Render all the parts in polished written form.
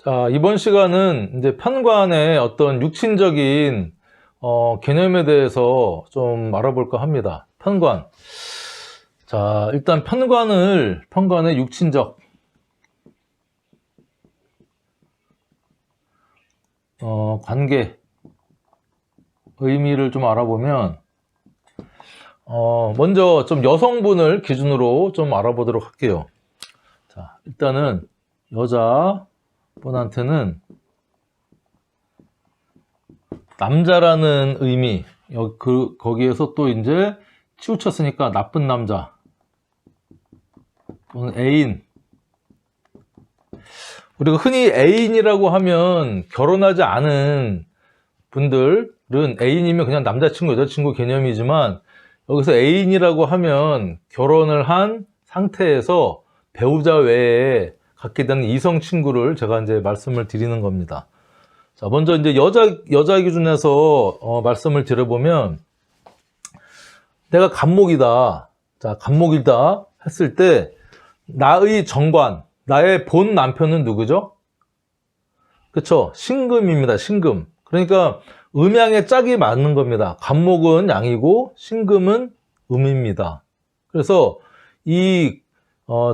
자, 이번 시간은 이제 편관의 어떤 육친적인 개념에 대해서 좀 알아볼까 합니다. 편관. 자, 일단 편관의 육친적 관계 의미를 좀 알아보면 먼저 좀 여성분을 기준으로 좀 알아보도록 할게요. 자, 일단은 여자분한테는 남자라는 의미, 거기에서 또 이제 치우쳤으니까 나쁜 남자 또는 애인. 우리가 흔히 애인이라고 하면 결혼하지 않은 분들은 애인이면 그냥 남자친구, 여자친구 개념이지만, 여기서 애인이라고 하면 결혼을 한 상태에서 배우자 외에 갖게 되는 이성 친구를 제가 이제 말씀을 드리는 겁니다. 자, 먼저 이제 여자 기준에서 말씀을 드려보면, 내가 간목이다. 자, 간목이다 했을 때, 나의 정관, 나의 본 남편은 누구죠? 그쵸? 신금입니다. 신금. 그러니까 음양의 짝이 맞는 겁니다. 간목은 양이고 신금은 음입니다. 그래서 이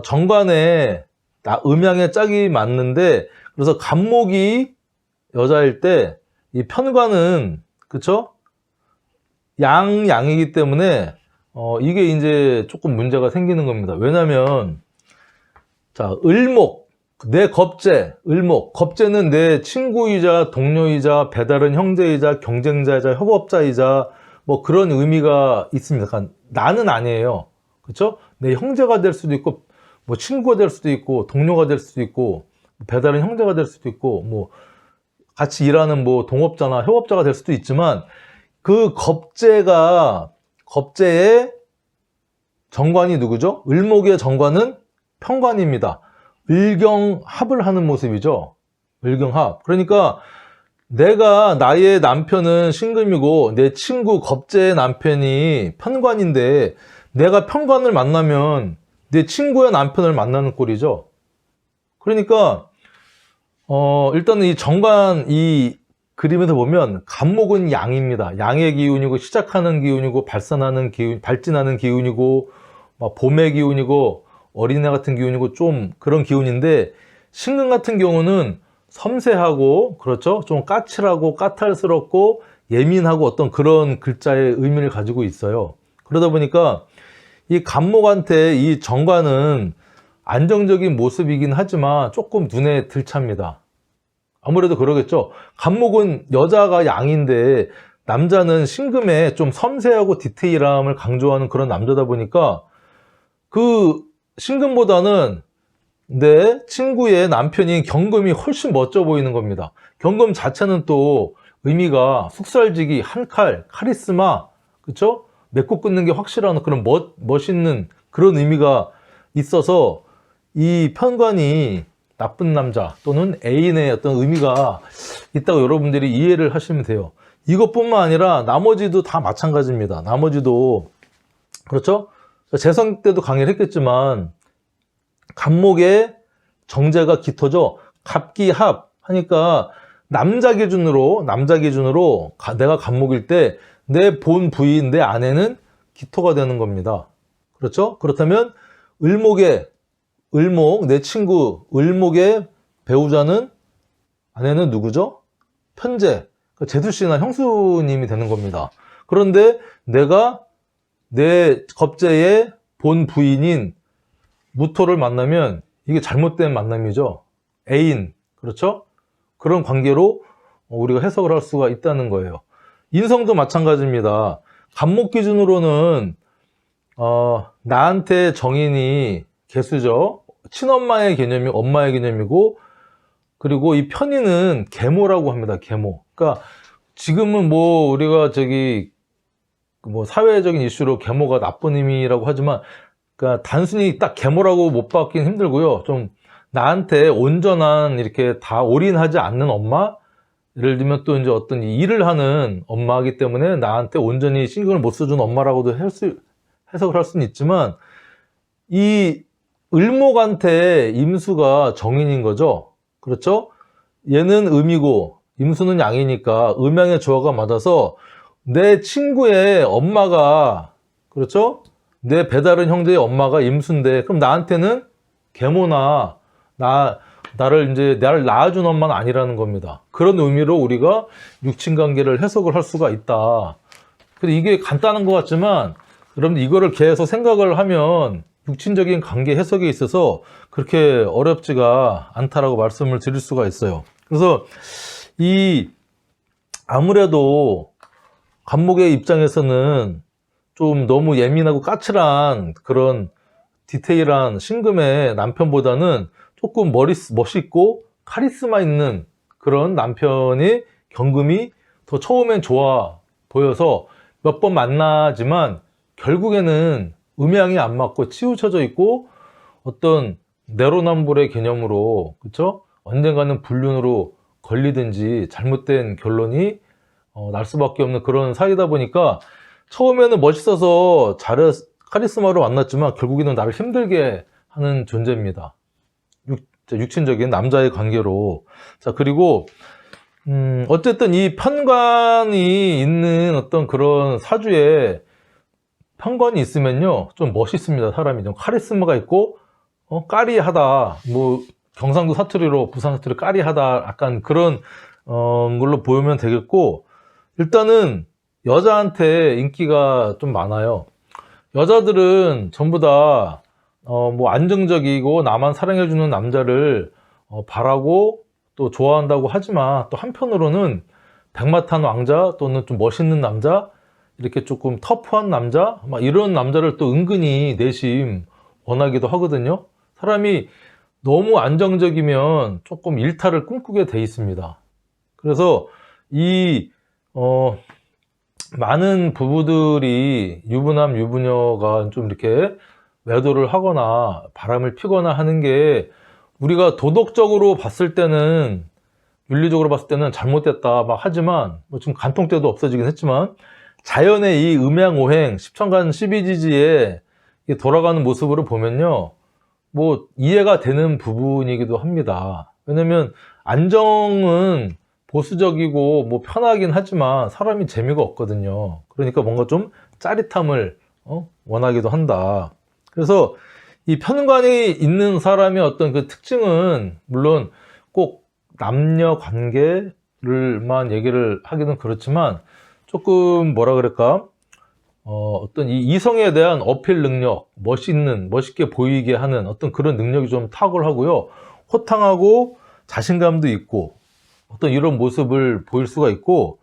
정관에 음양의 짝이 맞는데, 그래서 간목이 여자일 때 이 편관은 그쵸? 양이기 때문에 이게 이제 조금 문제가 생기는 겁니다. 왜냐면 자, 을목, 내 을목. 겁재는 내 친구이자 동료이자 배다른 형제이자 경쟁자이자 협업자이자 뭐 그런 의미가 있습니다. 그러니까 나는 아니에요. 그렇죠? 내 형제가 될 수도 있고, 뭐 친구가 될 수도 있고, 동료가 될 수도 있고, 배다른 형제가 될 수도 있고, 뭐 같이 일하는 뭐 동업자나 협업자가 될 수도 있지만, 그 겁재의 정관이 누구죠? 을목의 정관은 편관입니다. 을경합을 하는 모습이죠. 을경합. 그러니까 나의 남편은 신금이고 내 친구 겁재의 남편이 편관인데, 내가 편관을 만나면 내 친구의 남편을 만나는 꼴이죠. 그러니까 일단은 이 정관, 이 그림에서 보면 간목은 양입니다. 양의 기운이고, 시작하는 기운이고, 발산하는 기운, 발진하는 기운이고, 막 봄의 기운이고, 어린애 같은 기운이고, 좀 그런 기운인데, 신금 같은 경우는 섬세하고, 그렇죠? 좀 까칠하고 까탈스럽고 예민하고 어떤 그런 글자의 의미를 가지고 있어요. 그러다 보니까 이 간목한테 이 정관은 안정적인 모습이긴 하지만 조금 눈에 들찹니다. 아무래도 그러겠죠. 간목은 여자가 양인데 남자는 신금에 좀 섬세하고 디테일함을 강조하는 그런 남자다 보니까 그 신금보다는 내 친구의 남편인 경금이 훨씬 멋져 보이는 겁니다. 경금 자체는 또 의미가 숙살지기, 한칼, 카리스마, 그쵸? 맺고 끊는 게 확실한 그런 멋있는 그런 의미가 있어서 이 편관이 나쁜 남자 또는 애인의 어떤 의미가 있다고 여러분들이 이해를 하시면 돼요. 이것뿐만 아니라 나머지도 다 마찬가지입니다. 나머지도 그렇죠? 재성 때도 강의를 했겠지만 간목의 정제가 기토죠. 갑기합 하니까 남자 기준으로 내가 간목일 때 내 본 부인, 내 아내는 기토가 되는 겁니다. 그렇죠? 그렇다면 내 친구 을목의 배우자는, 아내는 누구죠? 편재, 제수씨나 형수님이 되는 겁니다. 그런데 내가 내 겁재의 본 부인인 무토를 만나면 이게 잘못된 만남이죠. 애인, 그렇죠? 그런 관계로 우리가 해석을 할 수가 있다는 거예요. 인성도 마찬가지입니다. 간목 기준으로는 나한테 정인이 개수죠. 친엄마의 개념이 엄마의 개념이고, 그리고 이 편인은 계모라고 합니다. 계모. 그러니까 지금은 뭐 우리가 뭐 사회적인 이슈로 계모가 나쁜 의미라고 하지만, 그러니까 단순히 딱 계모라고 못 받기는 힘들고요. 좀 나한테 온전한 이렇게 다 올인하지 않는 엄마? 예를 들면 또 이제 어떤 일을 하는 엄마이기 때문에 나한테 온전히 신경을 못 써주는 엄마라고도 해석을 할 수는 있지만, 이 을목한테 임수가 정인인 거죠. 그렇죠? 얘는 음이고 임수는 양이니까 음양의 조화가 맞아서 내 친구의 엄마가, 그렇죠? 내 배다른 형제의 엄마가 임수인데, 그럼 나한테는 계모나 나를 낳아준 엄마는 아니라는 겁니다. 그런 의미로 우리가 육친관계를 해석을 할 수가 있다. 근데 이게 간단한 것 같지만 여러분들 이거를 계속 생각을 하면 육친적인 관계 해석에 있어서 그렇게 어렵지가 않다라고 말씀을 드릴 수가 있어요. 그래서 아무래도 간목의 입장에서는 좀 너무 예민하고 까칠한 그런 디테일한 신금의 남편보다는 조금 멋있고 카리스마 있는 그런 남편이 경금이 더 처음엔 좋아 보여서 몇 번 만나지만 결국에는 음양이 안 맞고 치우쳐져 있고 어떤 내로남불의 개념으로, 그쵸? 언젠가는 불륜으로 걸리든지 잘못된 결론이 날 수밖에 없는 그런 사이다 보니까 처음에는 멋있어서 카리스마로 만났지만 결국에는 나를 힘들게 하는 존재입니다. 육친적인 남자의 관계로. 자, 그리고 어쨌든 이 편관이 있는 어떤 그런 사주에 편관이 있으면요 좀 멋있습니다. 사람이 좀 카리스마가 있고 까리하다, 뭐 경상도 사투리로 부산 사투리 까리하다, 약간 그런 걸로 보이면 되겠고, 일단은 여자한테 인기가 좀 많아요. 여자들은 전부 다 뭐 안정적이고 나만 사랑해주는 남자를 바라고 또 좋아한다고 하지만, 또 한편으로는 백마탄 왕자 또는 좀 멋있는 남자, 이렇게 조금 터프한 남자, 막 이런 남자를 또 은근히 내심 원하기도 하거든요. 사람이 너무 안정적이면 조금 일탈을 꿈꾸게 돼 있습니다. 그래서 많은 부부들이 유부남 유부녀가 좀 이렇게 외도를 하거나 바람을 피거나 하는 게, 우리가 도덕적으로 봤을 때는, 윤리적으로 봤을 때는 잘못됐다 막 하지만, 뭐 지금 간통죄도 없어지긴 했지만, 자연의 이 음양오행 십천간 십이지지에 돌아가는 모습으로 보면요 뭐 이해가 되는 부분이기도 합니다. 왜냐면 안정은 보수적이고 뭐 편하긴 하지만 사람이 재미가 없거든요. 그러니까 뭔가 좀 짜릿함을 원하기도 한다. 그래서 이 편관이 있는 사람의 어떤 그 특징은, 물론 꼭 남녀 관계를만 얘기를 하기는 그렇지만, 조금 뭐라 그럴까, 어떤 이 이성에 대한 어필 능력, 멋있게 보이게 하는 어떤 그런 능력이 좀 탁월하고요, 호탕하고 자신감도 있고 어떤 이런 모습을 보일 수가 있고,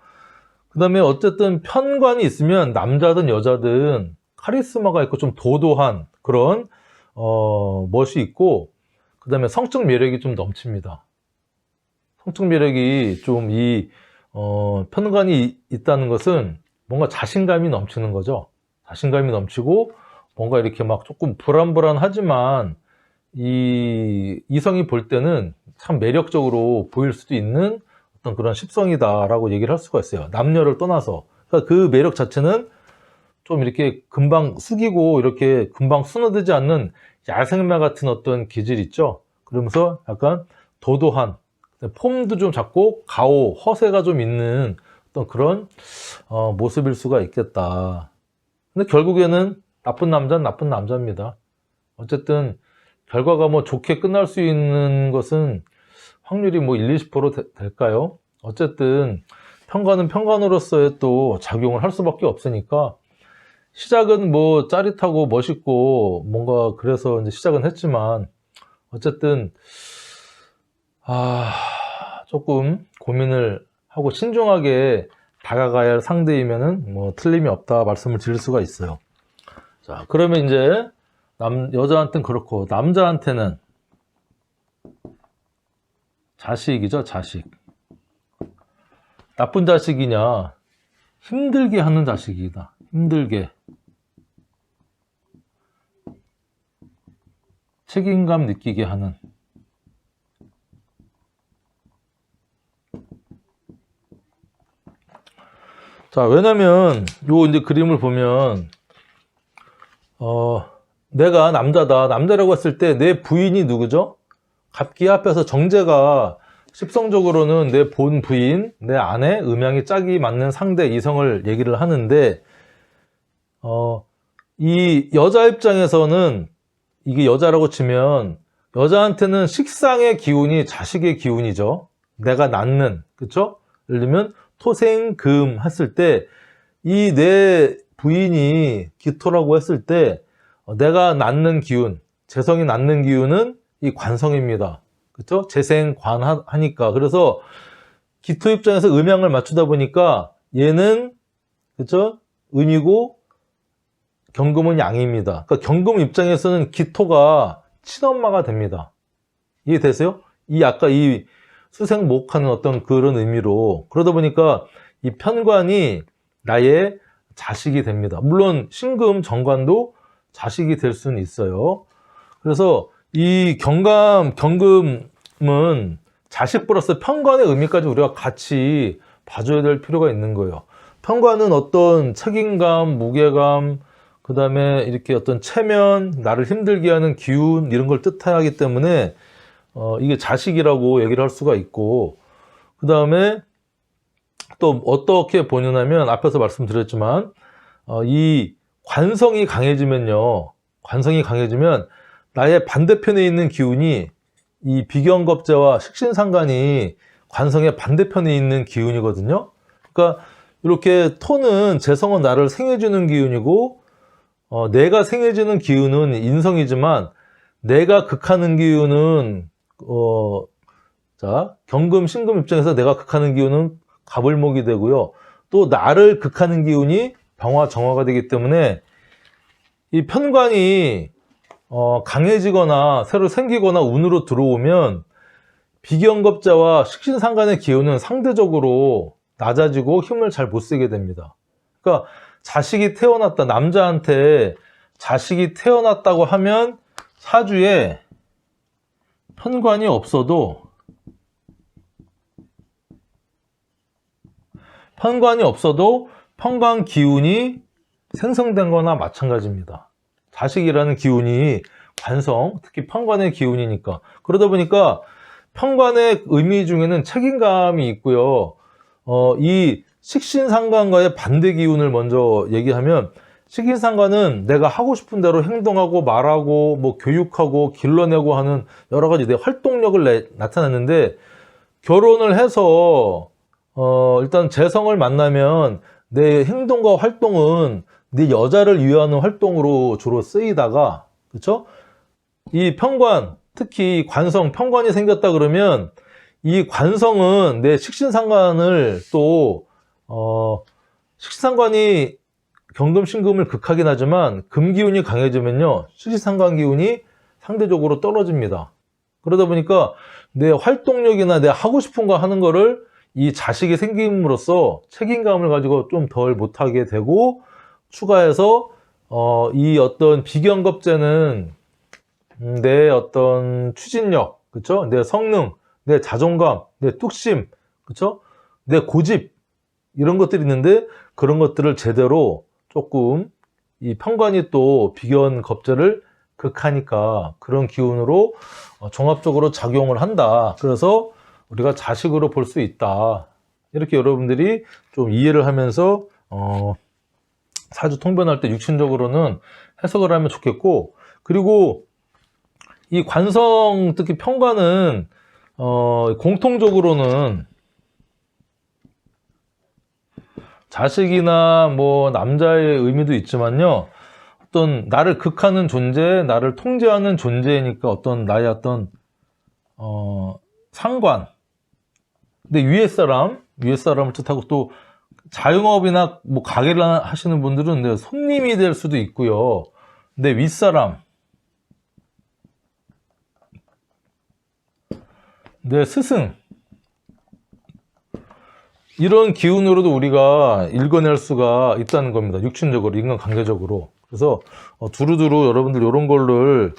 그 다음에 어쨌든 편관이 있으면 남자든 여자든 카리스마가 있고 좀 도도한 그런 멋이 있고, 그 다음에 성적 매력이 좀 넘칩니다. 성적 매력이 좀 편관이 있다는 것은 뭔가 자신감이 넘치는 거죠. 자신감이 넘치고 뭔가 이렇게 막 조금 불안불안하지만 이성이 볼 때는 참 매력적으로 보일 수도 있는 어떤 그런 십성이다라고 얘기를 할 수가 있어요. 남녀를 떠나서. 그러니까 그 매력 자체는 좀 이렇게 금방 숙이고 이렇게 금방 수놓되지 않는 야생마 같은 어떤 기질이 있죠. 그러면서 약간 도도한, 폼도 좀 잡고 가오, 허세가 좀 있는 어떤 그런 모습일 수가 있겠다. 근데 결국에는 나쁜 남자는 나쁜 남자입니다. 어쨌든 결과가 뭐 좋게 끝날 수 있는 것은 확률이 뭐 1, 20% 될까요? 어쨌든 편관은 편관으로서의 또 작용을 할 수밖에 없으니까, 시작은 뭐 짜릿하고 멋있고 뭔가 그래서 이제 시작은 했지만, 어쨌든 조금 고민을 하고 신중하게 다가가야 할 상대이면은 뭐 틀림이 없다 말씀을 드릴 수가 있어요. 자, 그러면 이제 여자한테는 그렇고, 남자한테는 자식이죠. 자식. 나쁜 자식이냐, 힘들게 하는 자식이다. 힘들게. 책임감 느끼게 하는. 자, 왜냐면 요 이제 그림을 보면 내가 남자다. 남자라고 했을 때 내 부인이 누구죠? 갑기 앞에서 정제가 십성적으로는 내 본 부인, 내 아내, 음양이 짝이 맞는 상대, 이성을 얘기를 하는데, 이 여자 입장에서는 이게 여자라고 치면 여자한테는 식상의 기운이 자식의 기운이죠. 내가 낳는, 그쵸? 예를 들면 토생금 했을 때 이 내 부인이 기토라고 했을 때 내가 낳는 기운, 재성이 낳는 기운은 이 관성입니다. 그쵸? 재생관하니까. 그래서 기토 입장에서 음양을 맞추다 보니까 얘는, 그쵸? 음이고 경금은 양입니다. 그러니까 경금 입장에서는 기토가 친엄마가 됩니다. 이해되세요? 아까 이 수생목하는 어떤 그런 의미로. 그러다 보니까 이 편관이 나의 자식이 됩니다. 물론 신금, 정관도 자식이 될 수는 있어요. 그래서 이 경금은 자식 플러스 편관의 의미까지 우리가 같이 봐줘야 될 필요가 있는 거예요. 편관은 어떤 책임감, 무게감, 그 다음에 이렇게 어떤 체면, 나를 힘들게 하는 기운, 이런 걸 뜻하기 때문에 이게 자식이라고 얘기를 할 수가 있고, 그 다음에 또 어떻게 보느냐면 앞에서 말씀드렸지만 이 관성이 강해지면요, 관성이 강해지면 나의 반대편에 있는 기운이 이 비경겁제와 식신상관이 관성의 반대편에 있는 기운이거든요. 그러니까 이렇게 토는 재성은 나를 생해주는 기운이고, 내가 생해주는 기운은 인성이지만 내가 극하는 기운은 경금, 신금 입장에서 내가 극하는 기운은 갑을목이 되고요. 또 나를 극하는 기운이 병화, 정화가 되기 때문에 이 편관이 강해지거나 새로 생기거나 운으로 들어오면 비경겁자와 식신상관의 기운은 상대적으로 낮아지고 힘을 잘 못 쓰게 됩니다. 그러니까 자식이 태어났다, 남자한테 자식이 태어났다고 하면 사주에 편관이 없어도 편관 기운이 생성된 거나 마찬가지입니다. 자식이라는 기운이 관성, 특히 편관의 기운이니까. 그러다 보니까 편관의 의미 중에는 책임감이 있고요. 이 식신상관과의 반대 기운을 먼저 얘기하면, 식신상관은 내가 하고 싶은 대로 행동하고 말하고 뭐 교육하고 길러내고 하는 여러 가지 내 활동력을 나타내는데, 결혼을 해서 일단 재성을 만나면 내 행동과 활동은 네 여자를 위하는 활동으로 주로 쓰이다가, 그쵸? 이 편관, 특히 관성, 편관이 생겼다 그러면 이 관성은 내 식신상관을 또 식신상관이 경금, 신금을 극하긴 하지만 금기운이 강해지면요, 식신상관 기운이 상대적으로 떨어집니다. 그러다 보니까 내 활동력이나 내 하고 싶은 거 하는 거를 이 자식이 생김으로써 책임감을 가지고 좀 덜 못하게 되고, 추가해서 이 어떤 비경겁제는 내 어떤 추진력, 그쵸? 내 성능, 내 자존감, 내 뚝심, 그쵸? 내 고집, 이런 것들이 있는데, 그런 것들을 제대로 조금 이 편관이 또 비경겁제를 극하니까 그런 기운으로 종합적으로 작용을 한다. 그래서 우리가 자식으로 볼 수 있다. 이렇게 여러분들이 좀 이해를 하면서 사주 통변할 때 육신적으로는 해석을 하면 좋겠고, 그리고 이 관성, 특히 편관은 공통적으로는 자식이나 뭐 남자의 의미도 있지만요, 어떤 나를 극하는 존재, 나를 통제하는 존재니까 어떤 나의 어떤 상관, 근데 위에 사람을 뜻하고, 또 자영업이나 뭐 가게를 하시는 분들은 손님이 될 수도 있고요. 근데 윗사람, 내 스승, 이런 기운으로도 우리가 읽어낼 수가 있다는 겁니다. 육신적으로, 인간관계적으로. 그래서 두루두루 여러분들 이런 거를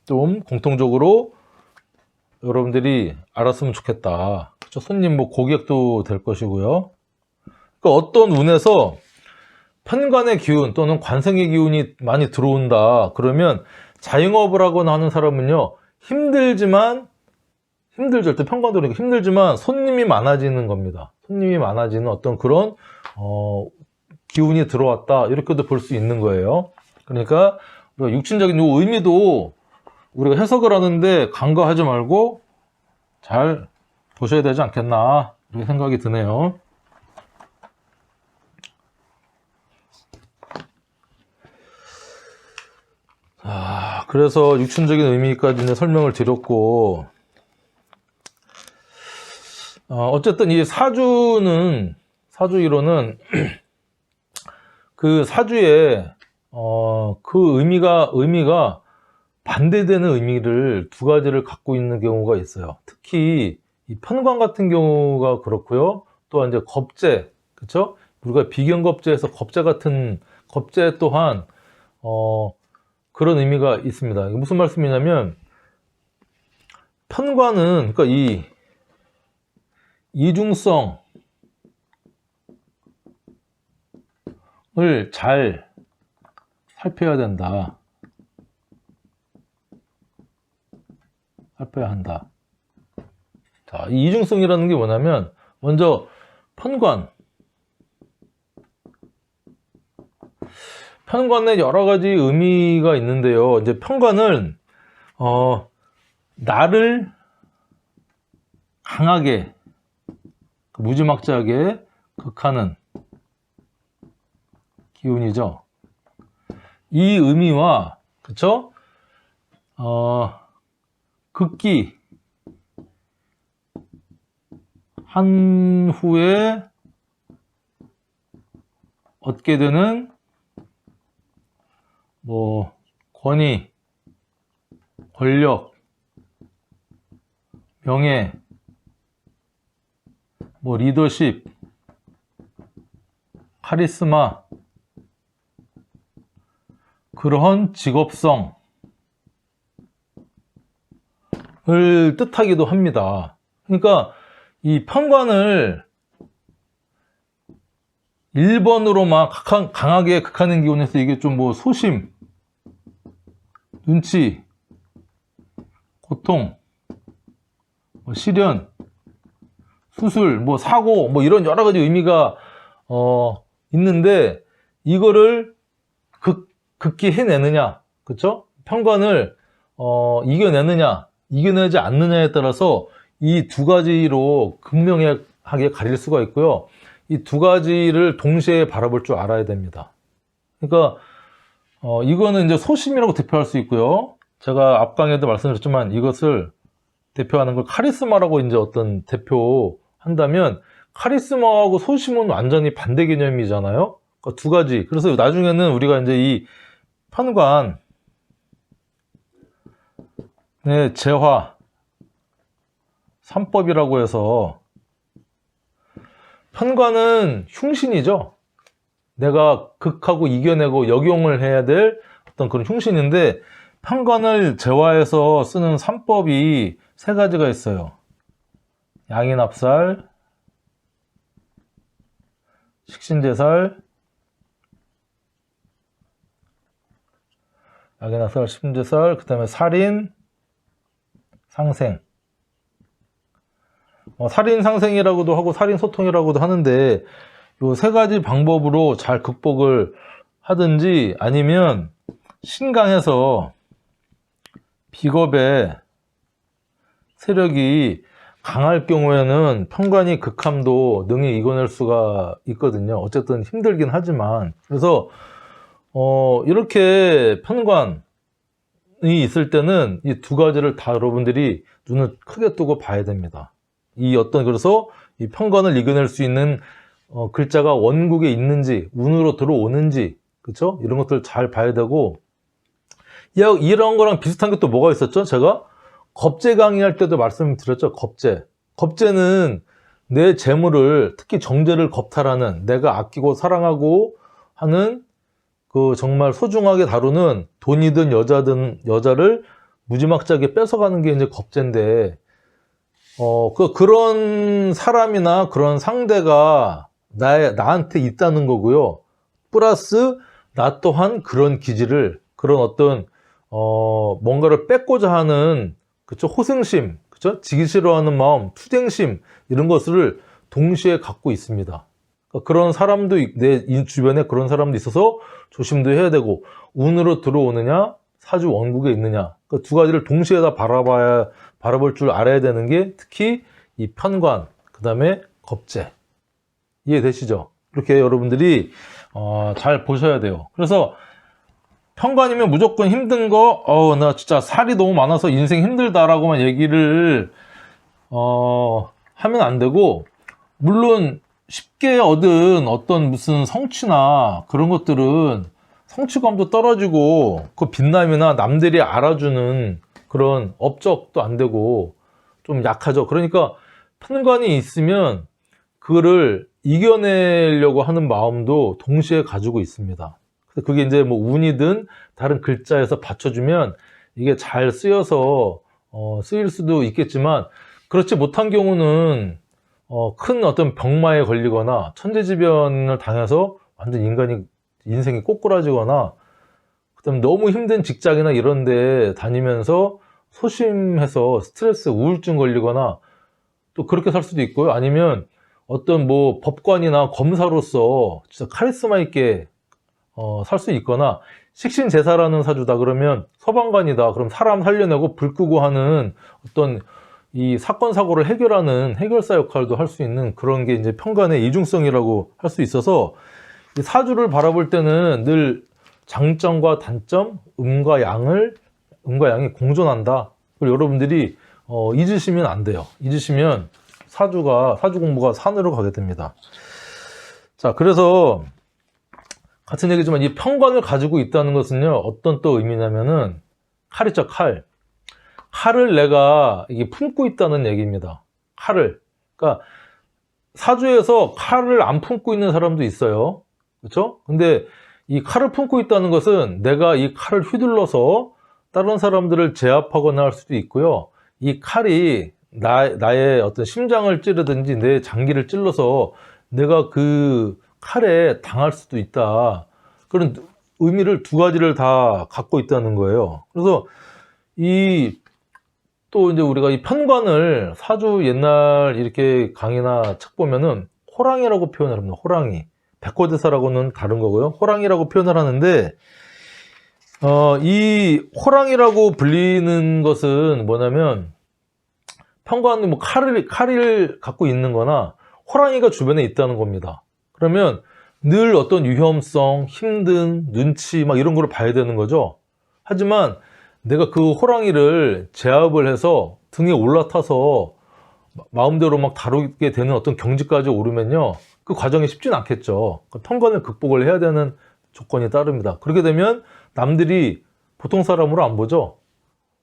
좀 공통적으로 여러분들이 알았으면 좋겠다. 그렇죠? 손님, 뭐 고객도 될 것이고요. 그러니까 어떤 운에서 편관의 기운 또는 관성의 기운이 많이 들어온다 그러면, 자영업을 하거나 하는 사람은요, 힘들지만 힘들죠. 일단 편관도 그러니까 힘들지만 손님이 많아지는 겁니다. 손님이 많아지는 어떤 그런 기운이 들어왔다, 이렇게도 볼 수 있는 거예요. 그러니까 우리가 육신적인 요 의미도 우리가 해석을 하는데 간과하지 말고 잘 보셔야 되지 않겠나, 이렇게 생각이 드네요. 그래서 육신적인 의미까지 이제 설명을 드렸고, 어쨌든 이 사주는, 사주이론은 그 사주에 그 의미가 반대되는 의미를 두 가지를 갖고 있는 경우가 있어요. 특히 이 편관 같은 경우가 그렇고요. 또한 이제 겁재, 그쵸? 우리가 비견겁재에서 겁재 같은 겁재 또한 그런 의미가 있습니다. 이게 무슨 말씀이냐면, 편관은 그러니까 이 이중성을 잘 살펴야 된다. 살펴야 한다. 자, 이 이중성이라는 게 뭐냐면, 먼저 편관에 여러 가지 의미가 있는데요. 이제 편관은 나를 강하게, 무지막지하게 극하는 기운이죠. 이 의미와, 그쵸? 극기 한 후에 얻게 되는 뭐 권위, 권력, 명예, 뭐 리더십, 카리스마, 그러한 직업성을 뜻하기도 합니다. 그러니까 이 편관을 1번으로만 강하게 극하는 기운에서 이게 좀 뭐 소심, 눈치, 고통, 뭐 시련, 수술, 뭐 사고, 뭐 이런 여러 가지 의미가 있는데, 이거를 극기 해내느냐, 그쵸? 편관을 이겨내느냐, 이겨내지 않느냐에 따라서 이 두 가지로 극명하게 가릴 수가 있고요. 이 두 가지를 동시에 바라볼 줄 알아야 됩니다. 그러니까 이거는 이제 소심이라고 대표할 수 있고요. 제가 앞강에도 말씀드렸지만 이것을 대표하는 걸 카리스마라고 이제 어떤 대표한다면, 카리스마하고 소심은 완전히 반대 개념이잖아요. 그러니까 두 가지. 그래서 나중에는 우리가 이제 이 편관의 재화 3법이라고 해서, 편관은 흉신이죠. 내가 극하고 이겨내고 역용을 해야 될 어떤 그런 흉신인데, 편관을 재화해서 쓰는 3법이 세 가지가 있어요. 양인압살, 식신제살, 양인압살, 식신제살, 그 다음에 살인, 상생. 살인상생이라고도 하고 살인소통이라고도 하는데, 요 세 가지 방법으로 잘 극복을 하든지, 아니면 신강해서 비겁의 세력이 강할 경우에는 편관이 극함도 능히 이겨낼 수가 있거든요. 어쨌든 힘들긴 하지만. 그래서 이렇게 편관이 있을 때는 이 두 가지를 다 여러분들이 눈을 크게 뜨고 봐야 됩니다. 그래서 이 편관을 이겨낼 수 있는 글자가 원국에 있는지, 운으로 들어오는지, 그쵸? 이런 것들 잘 봐야 되고, 이런 거랑 비슷한 게 또 뭐가 있었죠? 제가 겁재 강의할 때도 말씀드렸죠. 겁재는 내 재물을, 특히 정재를 겁탈하는, 내가 아끼고 사랑하고 하는 그 정말 소중하게 다루는 돈이든 여자를 무지막지하게 뺏어가는 게 이제 겁재인데, 그런 사람이나 그런 상대가 나한테 있다는 거고요. 플러스 나 또한 그런 기질을, 그런 어떤 뭔가를 뺏고자 하는, 그쵸, 호승심, 그죠? 지기 싫어하는 마음, 투쟁심, 이런 것을 동시에 갖고 있습니다. 그러니까 그런 사람도, 내 주변에 그런 사람도 있어서 조심도 해야 되고, 운으로 들어오느냐, 사주 원국에 있느냐, 그 두 가지를 동시에 다 바라볼 줄 알아야 되는 게 특히 이 편관, 그 다음에 겁재. 이해되시죠? 이렇게 여러분들이 잘 보셔야 돼요. 그래서 편관이면 무조건 힘든 거, 나 진짜 살이 너무 많아서 인생 힘들다라고만 얘기를 하면 안 되고, 물론 쉽게 얻은 어떤 무슨 성취나 그런 것들은 성취감도 떨어지고, 그 빛남이나 남들이 알아주는 그런 업적도 안 되고 좀 약하죠. 그러니까 편관이 있으면 그거를 이겨내려고 하는 마음도 동시에 가지고 있습니다. 그게 이제 뭐 운이든 다른 글자에서 받쳐주면 이게 잘 쓰여서 쓰일 수도 있겠지만, 그렇지 못한 경우는 큰 어떤 병마에 걸리거나 천재지변을 당해서 완전 인생이 꼬꾸라지거나, 그다음에 너무 힘든 직장이나 이런 데 다니면서 소심해서 스트레스, 우울증 걸리거나 또 그렇게 살 수도 있고요. 아니면 어떤 뭐 법관이나 검사로서 진짜 카리스마 있게 살 수 있거나, 식신제사라는 사주다 그러면 서방관이다 그럼 사람 살려내고 불 끄고 하는 어떤 이 사건 사고를 해결하는 해결사 역할도 할 수 있는 그런 게 이제 편관의 이중성이라고 할 수 있어서, 이 사주를 바라볼 때는 늘 장점과 단점, 음과 양이 공존한다. 그리고 여러분들이 잊으시면 안 돼요. 잊으시면 사주 공부가 산으로 가게 됩니다. 자, 그래서 같은 얘기지만 이 편관을 가지고 있다는 것은요, 어떤 또 의미냐면은 칼이죠, 칼. 칼을 내가 이게 품고 있다는 얘기입니다. 칼을. 그러니까 사주에서 칼을 안 품고 있는 사람도 있어요. 그렇죠? 근데 이 칼을 품고 있다는 것은 내가 이 칼을 휘둘러서 다른 사람들을 제압하거나 할 수도 있고요. 이 칼이 나의 어떤 심장을 찌르든지 내 장기를 찔러서 내가 그 칼에 당할 수도 있다. 그런 의미를 두 가지를 다 갖고 있다는 거예요. 그래서 또 이제 우리가 이 편관을 사주 옛날 이렇게 강의나 책 보면은 호랑이라고 표현을 합니다. 호랑이. 백호대사라고는 다른 거고요. 호랑이라고 표현을 하는데, 이 호랑이라고 불리는 것은 뭐냐면, 편관이 뭐 칼을 갖고 있는 거나 호랑이가 주변에 있다는 겁니다. 그러면 늘 어떤 위험성, 힘든, 눈치 막 이런 거를 봐야 되는 거죠. 하지만 내가 그 호랑이를 제압을 해서 등에 올라타서 마음대로 막 다루게 되는 어떤 경지까지 오르면요, 그 과정이 쉽진 않겠죠. 편관을 극복을 해야 되는 조건이 따릅니다. 그렇게 되면 남들이 보통 사람으로 안 보죠.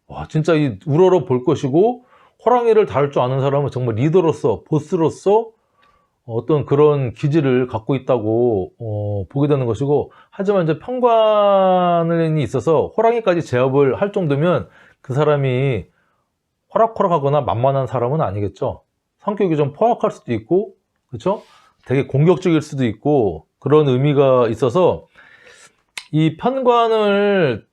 와, 진짜 이 우러러 볼 것이고, 호랑이를 다룰 줄 아는 사람은 정말 리더로서, 보스로서 어떤 그런 기질을 갖고 있다고 보게 되는 것이고, 하지만 이제 편관이 있어서 호랑이까지 제압을 할 정도면 그 사람이 호락호락하거나 만만한 사람은 아니겠죠. 성격이 좀 포악할 수도 있고, 그렇죠? 되게 공격적일 수도 있고, 그런 의미가 있어서 이 편관을,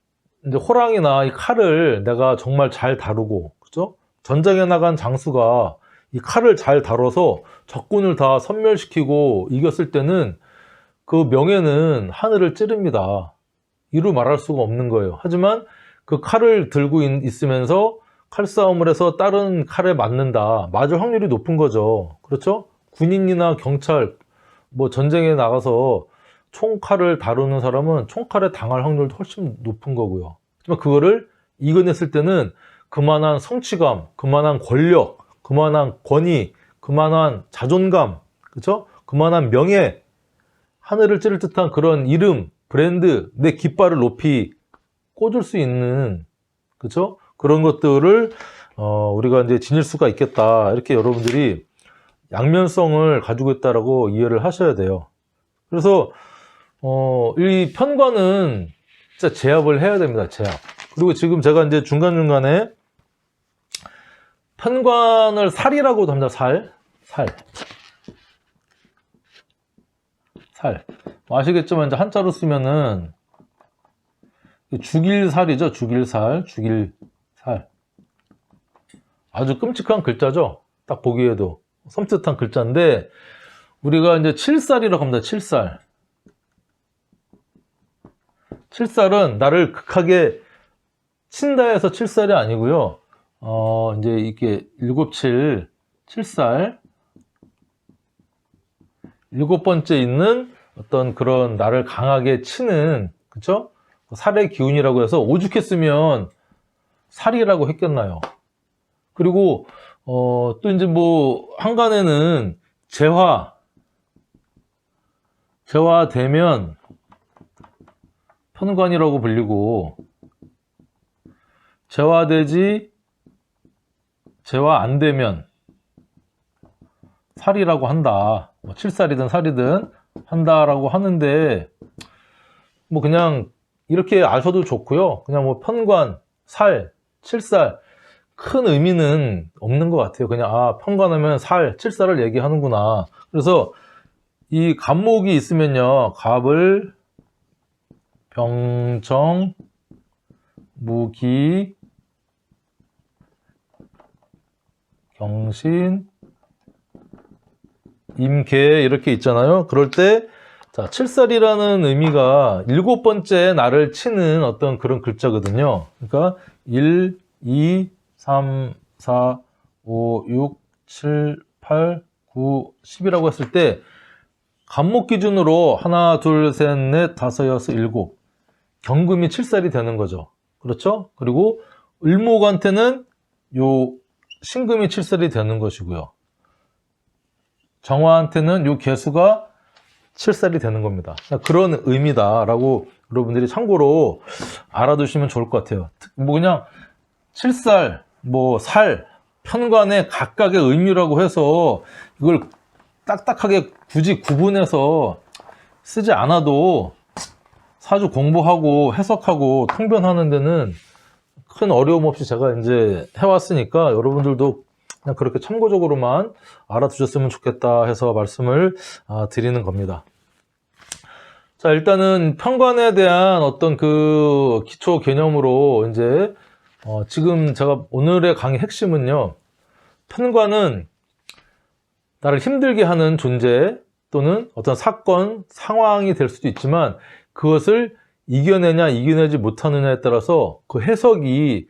이제 호랑이나 이 칼을 내가 정말 잘 다루고, 그렇죠? 전장에 나간 장수가 이 칼을 잘 다뤄서 적군을 다 섬멸시키고 이겼을 때는 그 명예는 하늘을 찌릅니다. 이루 말할 수가 없는 거예요. 하지만 그 칼을 들고 있으면서 칼싸움을 해서 다른 칼에 맞을 확률이 높은 거죠. 그렇죠? 군인이나 경찰, 뭐 전쟁에 나가서 총칼을 다루는 사람은 총칼에 당할 확률도 훨씬 높은 거고요. 하지만 그거를 이겨냈을 때는 그만한 성취감, 그만한 권력, 그만한 권위, 그만한 자존감, 그렇죠? 그만한 명예, 하늘을 찌를 듯한 그런 이름, 브랜드, 내 깃발을 높이 꽂을 수 있는, 그렇죠? 그런 것들을 우리가 이제 지닐 수가 있겠다. 이렇게 여러분들이 양면성을 가지고 있다라고 이해를 하셔야 돼요. 그래서 이 편관은 진짜 제압을 해야 됩니다. 제압. 그리고 지금 제가 이제 중간중간에 편관을 살이라고도 합니다. 살. 아시겠지만 이제 한자로 쓰면은 죽일 살이죠. 죽일 살. 아주 끔찍한 글자죠. 딱 보기에도 섬찟한 글자인데, 우리가 이제 칠살이라고 합니다. 칠살. 칠살은 나를 극하게 친다 해서 칠살이 아니고요. 이제 이렇게 칠살. 일곱 번째 있는 어떤 그런 나를 강하게 치는, 그쵸? 살의 기운이라고 해서 오죽했으면 살이라고 했겠나요? 그리고, 또 이제 뭐, 한간에는 재화되면 편관이라고 불리고, 재화 안 되면 살이라고 한다. 뭐 칠살이든 살이든 한다라고 하는데, 뭐 그냥 이렇게 아셔도 좋고요. 그냥 뭐 편관, 살, 칠살, 큰 의미는 없는 것 같아요. 그냥 편관하면 살, 칠살을 얘기하는구나. 그래서 이 갑목이 있으면요, 갑을, 병정, 무기, 경신, 임계 이렇게 있잖아요. 그럴 때 자, 칠살이라는 의미가 일곱 번째 나를 치는 어떤 그런 글자거든요. 그러니까 1, 2, 3, 4, 5, 6, 7, 8, 9, 10이라고 했을 때 갑목 기준으로 하나, 둘, 셋, 넷, 다섯, 여섯, 일곱 경금이 칠살이 되는 거죠. 그렇죠? 그리고 을목한테는 요 신금이 칠살이 되는 것이고요. 정화한테는 요 개수가 칠살이 되는 겁니다. 그런 의미다라고 여러분들이 참고로 알아두시면 좋을 것 같아요. 뭐 그냥 칠살, 뭐 살, 편관의 각각의 의미라고 해서 이걸 딱딱하게 굳이 구분해서 쓰지 않아도 사주 공부하고 해석하고 통변하는 데는 큰 어려움 없이 제가 이제 해왔으니까 여러분들도 그냥 그렇게 참고적으로만 알아두셨으면 좋겠다 해서 말씀을 드리는 겁니다. 자, 일단은 편관에 대한 어떤 그 기초 개념으로 이제 지금 제가 오늘의 강의 핵심은요, 편관은 나를 힘들게 하는 존재 또는 어떤 사건, 상황이 될 수도 있지만 그것을 이겨내냐 이겨내지 못하느냐에 따라서 그 해석이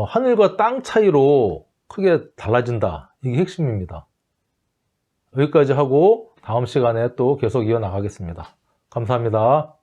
하늘과 땅 차이로 크게 달라진다. 이게 핵심입니다. 여기까지 하고 다음 시간에 또 계속 이어나가겠습니다. 감사합니다.